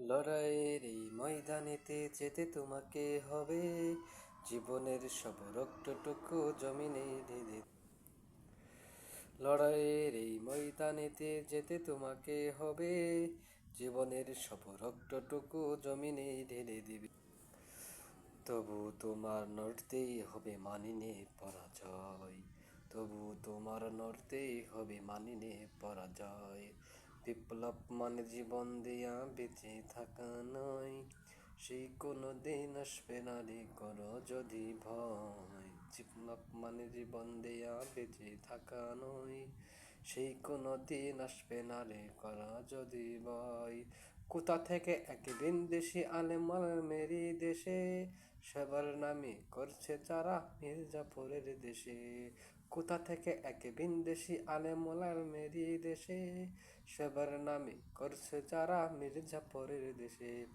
লড়াইয়ের এই ময়দানেতে যেতে তোমাকে হবে, জীবনের সব রক্তটুকু জমিনে ঢেলে। লড়াইয়ের এই ময়দানেতে যেতে তোমাকে হবে, জীবনের সব রক্তটুকু জমিনে ঢেলে দিবে। তবু তোমার নড়তেই হবে, মানিনে পরাজয়। তবু তোমার নড়তেই হবে, মানিনে পরাজয়। বিপ্লব মানে জীবন দিয়া বেঁচে থাকা নয়, সেই কোনো দিন আসবে না রে করো যদি ভয়। বিপ্লব মানে জীবন দিয়া বেঁচে থাকা নয়, সেই কোনো দিন আসবে না রে করা যদি ভয়। কোথা থেকে এক বিন্দেশি আলেম মেরি দেশে, সবার নামে করছে যারা মির্জাপুরের দেশে। কোথা থেকে এক বিন্দেশি আলেম মেরি দেশে, সবার নামে করছে যারা মির্জাপুরের দেশে।